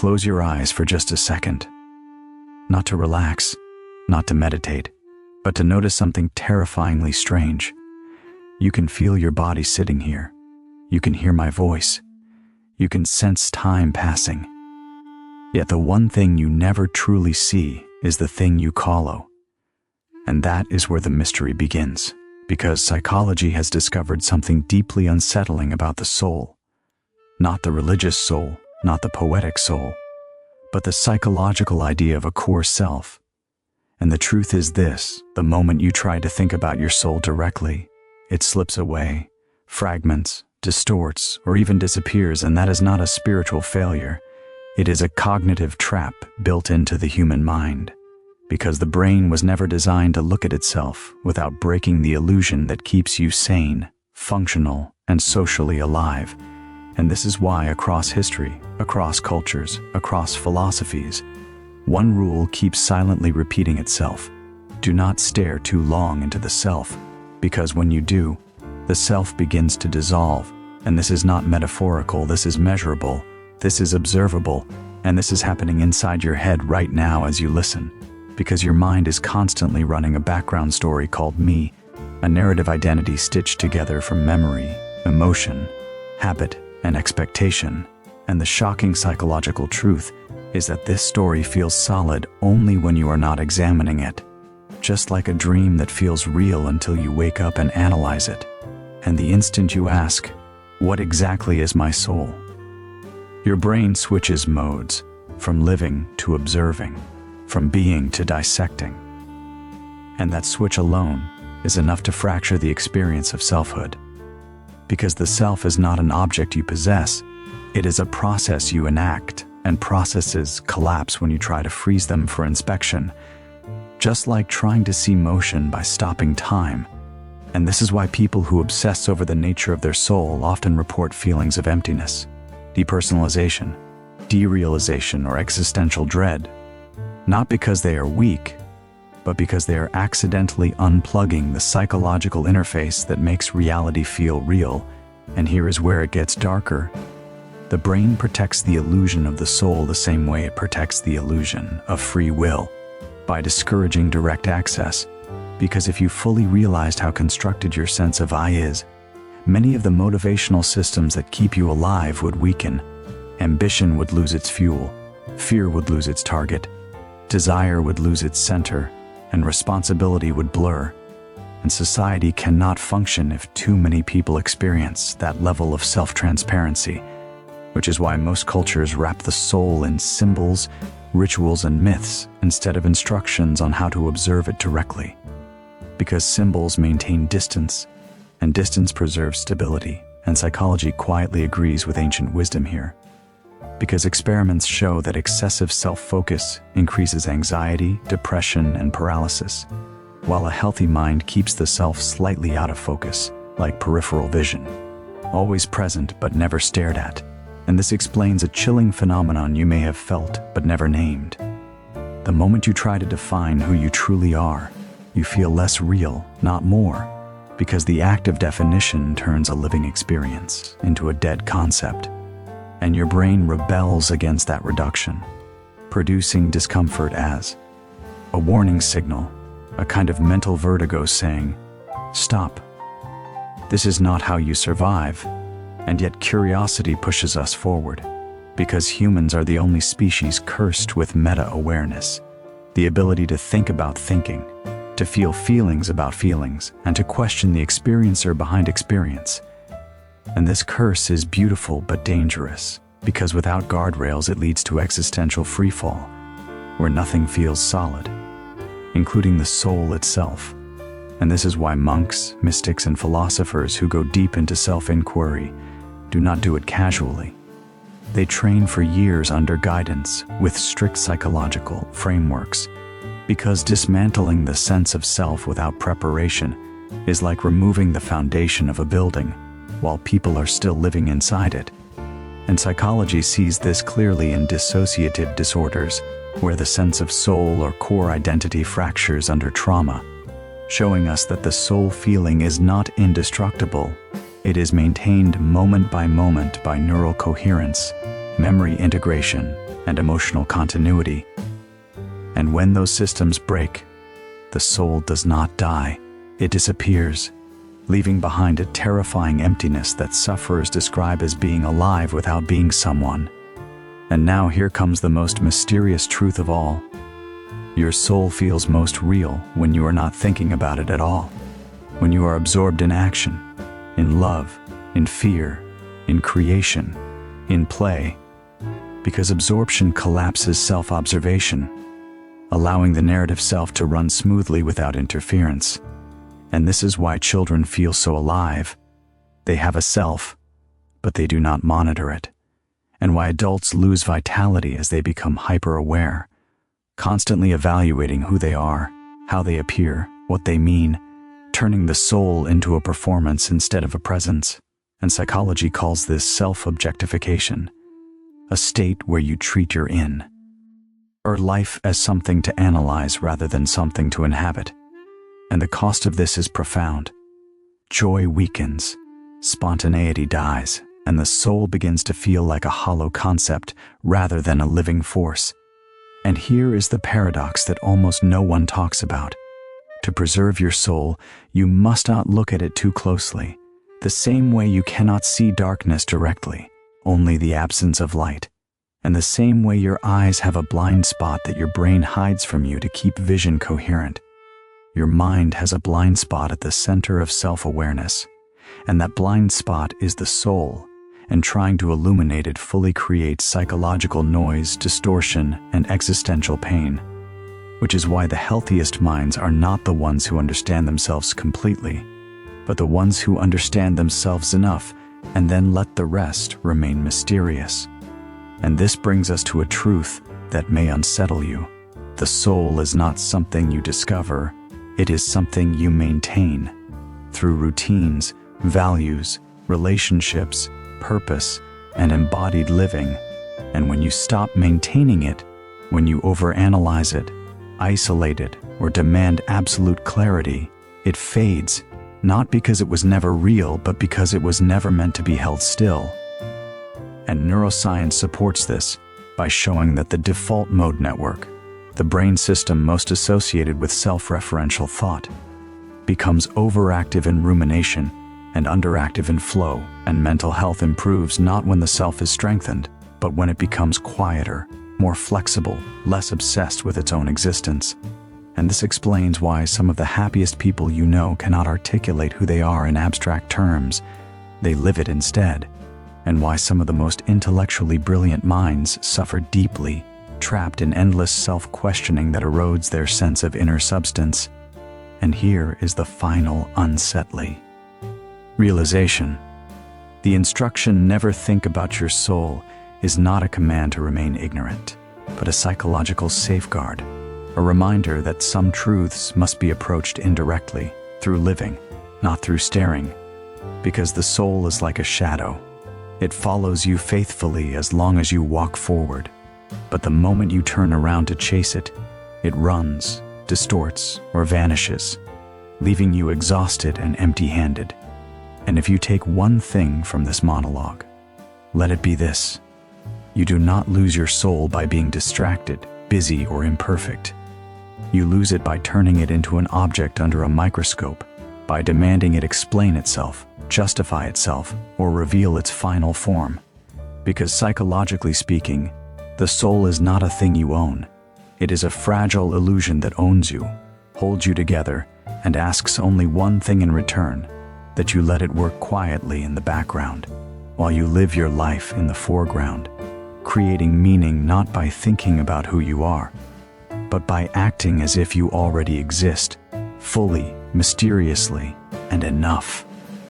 close your eyes for just a second. Not to relax, not to meditate, but to notice something terrifyingly strange. You can feel your body sitting here. You can hear my voice. You can sense time passing. Yet the one thing you never truly see is the thing you follow. And that is where the mystery begins, because psychology has discovered something deeply unsettling about the soul. Not the religious soul, not the poetic soul, but the psychological idea of a core self. And the truth is this: the moment you try to think about your soul directly, it slips away, fragments, distorts, or even disappears, and that is not a spiritual failure. It is a cognitive trap built into the human mind, because the brain was never designed to look at itself without breaking the illusion that keeps you sane, functional, and socially alive. And this is why across history, across cultures, across philosophies, one rule keeps silently repeating itself: do not stare too long into the self, because when you do, the self begins to dissolve. And this is not metaphorical, this is measurable, this is observable, and this is happening inside your head right now as you listen, because your mind is constantly running a background story called me, a narrative identity stitched together from memory, emotion, habit, and expectation. And the shocking psychological truth is that this story feels solid only when you are not examining it, just like a dream that feels real until you wake up and analyze it. And the instant you ask, what exactly is my soul? Your brain switches modes, from living to observing, from being to dissecting. And that switch alone is enough to fracture the experience of selfhood. Because the self is not an object you possess, it is a process you enact, and processes collapse when you try to freeze them for inspection, just like trying to see motion by stopping time. And this is why people who obsess over the nature of their soul often report feelings of emptiness, depersonalization, derealization, or existential dread, not because they are weak, but because they are accidentally unplugging the psychological interface that makes reality feel real. And here is where it gets darker. The brain protects the illusion of the soul the same way it protects the illusion of free will, by discouraging direct access. Because if you fully realized how constructed your sense of I is, many of the motivational systems that keep you alive would weaken. Ambition would lose its fuel, fear would lose its target, desire would lose its center, and responsibility would blur. And society cannot function if too many people experience that level of self-transparency, which is why most cultures wrap the soul in symbols, rituals, and myths instead of instructions on how to observe it directly. Because symbols maintain distance, and distance preserves stability, and psychology quietly agrees with ancient wisdom here. Because experiments show that excessive self-focus increases anxiety, depression, and paralysis, while a healthy mind keeps the self slightly out of focus, like peripheral vision, always present but never stared at. And this explains a chilling phenomenon you may have felt but never named. The moment you try to define who you truly are, you feel less real, not more, because the act of definition turns a living experience into a dead concept. And your brain rebels against that reduction, producing discomfort as a warning signal, a kind of mental vertigo saying, stop. This is not how you survive. And yet curiosity pushes us forward, because humans are the only species cursed with meta-awareness, the ability to think about thinking, to feel feelings about feelings, and to question the experiencer behind experience. And this curse is beautiful but dangerous, because without guardrails it leads to existential freefall, where nothing feels solid, including the soul itself. And this is why monks, mystics, and philosophers who go deep into self-inquiry do not do it casually. They train for years under guidance with strict psychological frameworks, because dismantling the sense of self without preparation is like removing the foundation of a building while people are still living inside it. And psychology sees this clearly in dissociative disorders, where the sense of soul or core identity fractures under trauma, showing us that the soul feeling is not indestructible. It is maintained moment by moment by neural coherence, memory integration, and emotional continuity. And when those systems break, the soul does not die, it disappears, leaving behind a terrifying emptiness that sufferers describe as being alive without being someone. And now here comes the most mysterious truth of all. Your soul feels most real when you are not thinking about it at all, when you are absorbed in action, in love, in fear, in creation, in play, because absorption collapses self-observation, allowing the narrative self to run smoothly without interference. And this is why children feel so alive. They have a self, but they do not monitor it. And why adults lose vitality as they become hyper-aware, constantly evaluating who they are, how they appear, what they mean, turning the soul into a performance instead of a presence. And psychology calls this self-objectification, a state where you treat your or life as something to analyze rather than something to inhabit. And the cost of this is profound. Joy weakens, spontaneity dies, and the soul begins to feel like a hollow concept rather than a living force. And here is the paradox that almost no one talks about. To preserve your soul, you must not look at it too closely. The same way you cannot see darkness directly, only the absence of light. And the same way your eyes have a blind spot that your brain hides from you to keep vision coherent. Your mind has a blind spot at the center of self-awareness, and that blind spot is the soul, and trying to illuminate it fully creates psychological noise, distortion, and existential pain, which is why the healthiest minds are not the ones who understand themselves completely, but the ones who understand themselves enough and then let the rest remain mysterious. And this brings us to a truth that may unsettle you. The soul is not something you discover, it is something you maintain through routines, values, relationships, purpose, and embodied living. And when you stop maintaining it, when you overanalyze it, isolate it, or demand absolute clarity, it fades, not because it was never real, but because it was never meant to be held still. And neuroscience supports this by showing that the default mode network, the brain system most associated with self-referential thought, becomes overactive in rumination and underactive in flow, and mental health improves not when the self is strengthened, but when it becomes quieter, more flexible, less obsessed with its own existence. And this explains why some of the happiest people you know cannot articulate who they are in abstract terms. They live it instead. And why some of the most intellectually brilliant minds suffer deeply, trapped in endless self-questioning that erodes their sense of inner substance. And here is the final unsettling realization. The instruction "never think about your soul" is not a command to remain ignorant, but a psychological safeguard, a reminder that some truths must be approached indirectly, through living, not through staring, because the soul is like a shadow. It follows you faithfully as long as you walk forward, but the moment you turn around to chase it, it runs, distorts, or vanishes, leaving you exhausted and empty-handed. And if you take one thing from this monologue, let it be this: you do not lose your soul by being distracted, busy, or imperfect. You lose it by turning it into an object under a microscope, by demanding it explain itself, justify itself, or reveal its final form. Because psychologically speaking, the soul is not a thing you own. It is a fragile illusion that owns you, holds you together, and asks only one thing in return: that you let it work quietly in the background, while you live your life in the foreground, creating meaning not by thinking about who you are, but by acting as if you already exist, fully, mysteriously, and enough.